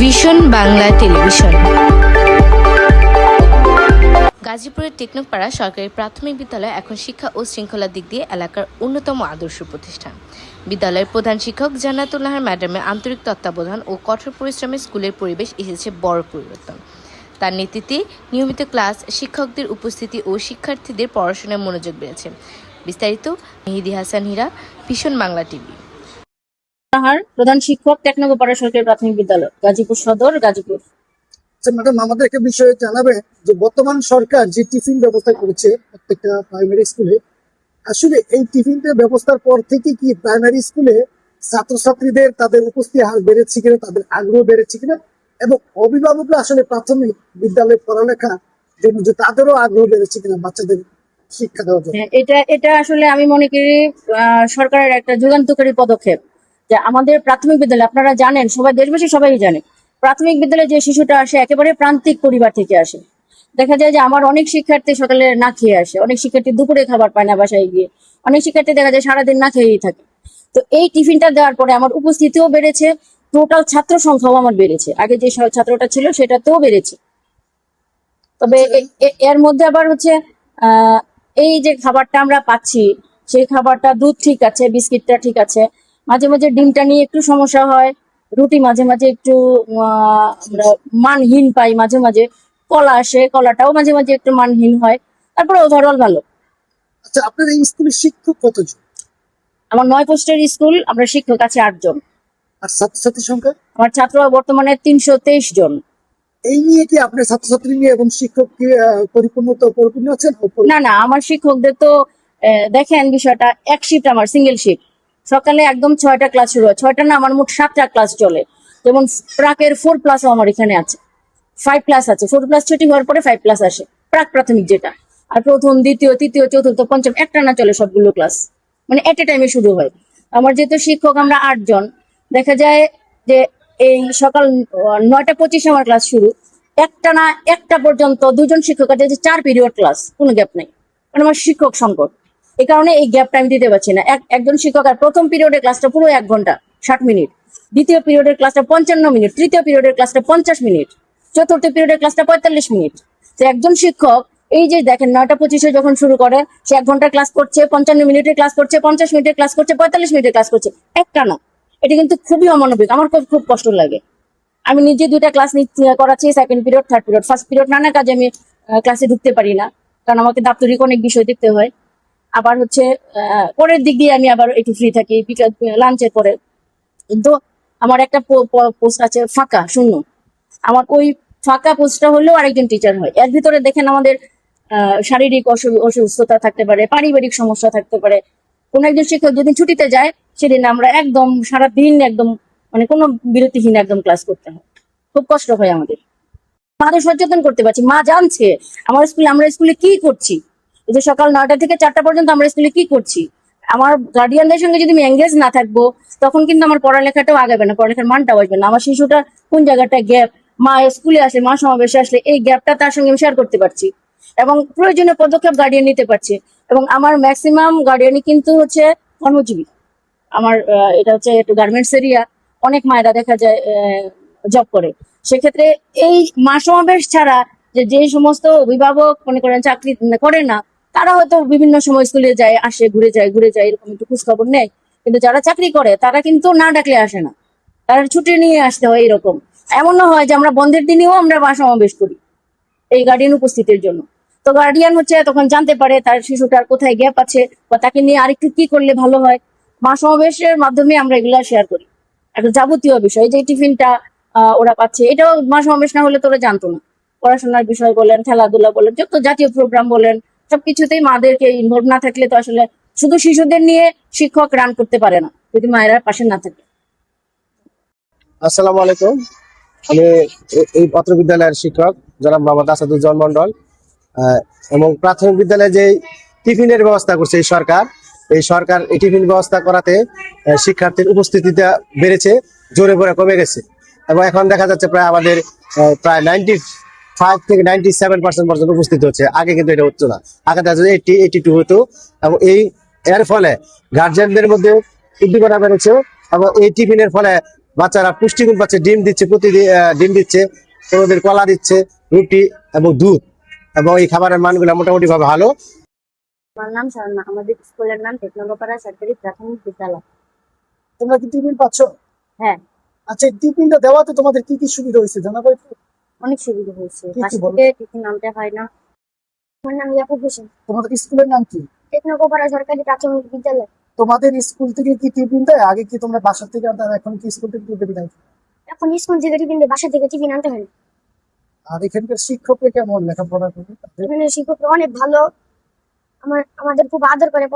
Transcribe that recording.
Vision Bangla television. গাজীপুরের টেকনোপাড়া সরকারি প্রাথমিক বিদ্যালয় এখন শিক্ষা ও শৃঙ্খলার দিক দিয়ে এলাকার অন্যতম আদর্শ প্রতিষ্ঠান। বিদ্যালয়ের প্রধান শিক্ষক জান্নাতুল নাহার ম্যাডামের আন্তরিক তত্ত্বাবধান ও কঠোর পরিশ্রমে স্কুলের পরিবেশ এসেছে বড় পরিবর্তন। তার নেতৃত্বে নিয়মিত ক্লাস, শিক্ষকদের উপস্থিতি ও শিক্ষার্থীদের পড়াশোনায় মনোযোগ বেড়েছে। বিস্তারিত মেহেদী হাসান হীরা, ভিশন বাংলা টিভি। নাহার, প্রধান শিক্ষক, টেকনোপাড়া সরকারি প্রাথমিক বিদ্যালয়, গাজীপুর সদর, গাজীপুর। ম্যাডাম, আমাদের একটা বিষয়ে জানাবে যে বর্তমান সরকার যে টিফিন ব্যবস্থা করেছে প্রত্যেকটা প্রাইমারি স্কুলে, আসলে এই টিফিনের ব্যবস্থার পর থেকে কি প্রাইমারি স্কুলে ছাত্রছাত্রীদের তাদের উপস্থিতি হার বেড়েছে কিনা, তাদের আগ্রহ বেড়েছে কিনা, এবং অভিভাবকরা আসলে প্রাথমিক বিদ্যালয়ে পড়ালেখা জন্য যে তাদেরও আগ্রহ বেড়েছে কিনা বাচ্চাদের শিক্ষা দেওয়ার জন্য? এটা আসলে আমি মনে করি সরকারের একটা যুগান্তকারী পদক্ষেপ। যে আমাদের প্রাথমিক বিদ্যালয়, আপনারা জানেন, সবাই দেশবাসী সবাই জানে, প্রাথমিক বিদ্যালয়ে যে শিশুটা আসে একেবারে প্রান্তিক পরিবার থেকে আসে। দেখা যায় যে আমার অনেক শিক্ষার্থী সকালে না খেয়ে আসে, অনেক শিক্ষার্থী দুপুরে খাবার পায় না বাসায় গিয়ে, অনেক শিক্ষার্থী দেখা যায় সারাদিন না খেয়েই থাকে। তো এই টিফিনটা দেওয়ার পরে আমার উপস্থিতিও বেড়েছে, টোটাল ছাত্র সংখ্যাও আমার বেড়েছে, আগে যে ছাত্রটা ছিল সেটাতেও বেড়েছে। তবে এর মধ্যে আবার হচ্ছে এই যে খাবারটা আমরা পাচ্ছি, সেই খাবারটা দুধ ঠিক আছে, বিস্কিটটা ঠিক আছে, মাঝে মাঝে ডিমটা নিয়ে একটু সমস্যা হয়, রুটি মাঝে মাঝে একটু আমরা মানহীন পাই, মাঝে মাঝে কলা আসে, কলাটাও মাঝে মাঝে একটু মানহীন হয়, তারপরে ওভারঅল ভালো। আচ্ছা, আপনার এই স্কুলের শিক্ষক কতজন? আমার 9 পোস্টের স্কুল, আমরা শিক্ষক আছে 8 জন। আর ছাত্রছাত্রীর সংখ্যা? আমার ছাত্র বর্তমানে 323 জন। এই নিয়ে কি আপনার ছাত্রছাত্রী নিয়ে এবং শিক্ষককে পরিপূর্ণ আছেন? না, আমার শিক্ষকদের তো দেখেন বিষয়টা, এক শিফট, আমার সিঙ্গেল শিফট, সকালে একদম 6টা ক্লাস শুরু হয়, 6টা না, আমার মোট 7টা ক্লাস চলে। যেমন প্রাকের 4+ আমার এখানে আছে, 5+ আছে, 4+ ছুটি হওয়ার পরে 5+ আসে, প্রাক প্রাথমিক যেটা। আর প্রথম, দ্বিতীয়, তৃতীয়, চতুর্থ, পঞ্চম একটা না চলে সবগুলো ক্লাস, মানে এট এ টাইমে শুরু হয়। আমার যেহেতু শিক্ষক আমরা 8 জন, দেখা যায় যে এই সকাল 9টা 25 আমার ক্লাস শুরু, একটা না একটা পর্যন্ত 2জন শিক্ষক আছে, 4 পিরিয়ড ক্লাস, কোনো গ্যাপ নেই। মানে আমার শিক্ষক সংকট, এই কারণে এই গ্যাপটা আমি দিতে পারছি না। একজন শিক্ষক, আর প্রথম পিরিয়ডের ক্লাসটা পুরো 1 ঘন্টা 60 মিনিট, দ্বিতীয় পিরিয়ডের ক্লাসটা 55 মিনিট, তৃতীয় পিরিয়ডের ক্লাসটা 50 মিনিট, চতুর্থ পিরিয়ডের ক্লাসটা 45 মিনিট। তো একজন শিক্ষক এই যে দেখেন 9টা 25 যখন শুরু করে, সে 1 ঘন্টা ক্লাস করছে, 55 মিনিটের ক্লাস করছে, 50 মিনিটের ক্লাস করছে, 45 মিনিটের ক্লাস করছে, একটা না। এটা কিন্তু খুবই অমানবিক, আমার খুব কষ্ট লাগে। আমি নিজে 2টা ক্লাস করাচ্ছি, second period, third period. First period নানা কাজে আমি ক্লাসে ঢুকতে পারি না, কারণ আমাকে দাপ্তরিক অনেক বিষয় দেখতে হয়। আবার হচ্ছে পরের দিক দিয়ে আমি আবার একটু ফ্রি থাকি লাঞ্চের পরে। কিন্তু আমার একটা পোস্ট আছে ফাঁকা শূন্য, আমার ওই ফাঁকা পোস্টটা হলেও আরেকজন টিচার হয়। এর ভিতরে দেখেন আমাদের শারীরিক অসুস্থতা থাকতে পারে, পারিবারিক সমস্যা থাকতে পারে। কোন একজন শিক্ষক যেদিন ছুটিতে যায়, সেদিন আমরা একদম সারাদিন একদম মানে কোনো বিরতিহীন একদম ক্লাস করতে হয়, খুব কষ্ট হয় আমাদের। মাদের সচেতন করতে পারছি, মা জানছে আমরা স্কুলে কি করছি, এই যে সকাল 9টা থেকে 4টা পর্যন্ত আমরা স্কুলে কি করছি। আমার গার্ডিয়ানদের সঙ্গে যদি আমি এঙ্গেজ না থাকবো, তখন কিন্তু আমার পড়ালেখাটাও আগাবে না, পড়ালেখার মানটাও আসবে না। আমার শিশুটা কোন জায়গাটা গ্যাপ, মা স্কুলে আসলে, মা সমাবেশে আসলে এই গ্যাপটা তার সঙ্গে আমি শেয়ার করতে পারছি, এবং প্রয়োজনীয় পদক্ষেপ গার্ডিয়ান নিতে পারছে। এবং আমার ম্যাক্সিমাম গার্ডিয়ানই কিন্তু হচ্ছে কর্মজীবী। আমার এটা হচ্ছে একটু গার্মেন্টস এরিয়া, অনেক মায়েরা দেখা যায় জব করে। সেক্ষেত্রে এই মা সমাবেশ ছাড়া যে সমস্ত অভিভাবক মনে করেন চাকরি করে না, তারা হয়তো বিভিন্ন সময় স্কুলে যায়, আসে, ঘুরে যায়, এরকম একটু খোঁজ খবর নেয়। কিন্তু যারা চাকরি করে তারা কিন্তু না ডাকলে আসে না, তারা ছুটি নিয়ে আসতে হয়। এরকম এমনও হয় যে আমরা বন্ধের দিনেও আমরা মা সমাবেশ করি এই গার্ডিয়ান উপস্থিতির জন্য। তো গার্ডিয়ান হচ্ছে তখন জানতে পারে তার শিশুটার কোথায় গ্যাপ আছে, বা তাকে নিয়ে আরেকটু কি করলে ভালো হয়। মা সমাবেশের মাধ্যমে আমরা এগুলা শেয়ার করি, একটা যাবতীয় বিষয়। যে টিফিনটা ওরা পাচ্ছে, এটাও মা সমাবেশ না হলে তোরা জানতো না। পড়াশোনার বিষয় বলেন, খেলাধুলা বলেন, যত জাতীয় প্রোগ্রাম বলেন, সবকিছুতেই মাদেরকে ইনভলভ না থাকলে তো আসলে শুধু শিশুদের নিয়ে শিক্ষক রান করতে পারে না, যদি মায়েরা পাশে না থাকে। আসসালামু আলাইকুম, আমি এই পত্র বিদ্যালয়ের শিক্ষক জনাব মোহাম্মদ আসাদুজ্জামান মন্ডল। এবং প্রাথমিক বিদ্যালয়ে যে টিফিনের ব্যবস্থা করছে এই সরকার এই টিফিন ব্যবস্থা করাতে শিক্ষার্থীর উপস্থিতিটা বেড়েছে, জোরে পরে কমে গেছে। এবং এখন দেখা যাচ্ছে আমাদের প্রায় 95 থেকে 97% পর্যন্ত উপস্থিত হচ্ছে। আগে কিন্তু এটা হতো না, আগে দেখা যাচ্ছে 80-82 হতো। এবং এর ফলে গার্জিয়ানদের মধ্যে উদ্দীপনা বেড়েছে, এবং এই টিফিনের ফলে বাচ্চারা পুষ্টিগুণ পাচ্ছে, ডিম দিচ্ছে প্রতিদিন, ডিম দিচ্ছে, কোনোদিন কলা দিচ্ছে, রুটি এবং দুধ, এবং এই খাবারের মানগুলো মোটামুটি ভাবে ভালো। আমার নাম সারনা, আমাদের স্কুলের নাম টেকনোপাড়া সরকারি প্রাথমিক বিদ্যালয়। তোমরা কি টিফিন পাচ্ছ? হ্যাঁ, আচ্ছা, এই টিফিনটা দেওয়াতে তোমাদের কি কি সুবিধা হয়েছে জানাবো একটু? অনেক সুবিধা হয়েছে। কি কি বাসা বলো? থেকে টিফিন আনতে হয় না। আমার নাম ইয়াকুব হোসেন, তোমাদের স্কুলের নাম কি? টেকনোপাড়া সরকারি প্রাথমিক বিদ্যালয়। তোমাদের স্কুল থেকে কি টিফিন দেয়? আগে কি তোমরা বাসা থেকে আনতে, আর এখন কি স্কুল থেকে টিফিন দেয়? এখন স্কুল থেকে টিফিন দেয়, বাসা থেকে টিফিন আনতে হয় না। আর এখানকার শিক্ষকরা কেমন লেখাপড়া করে? এখানে শিক্ষকরা অনেক ভালো, আমাদের খুব আদর করে।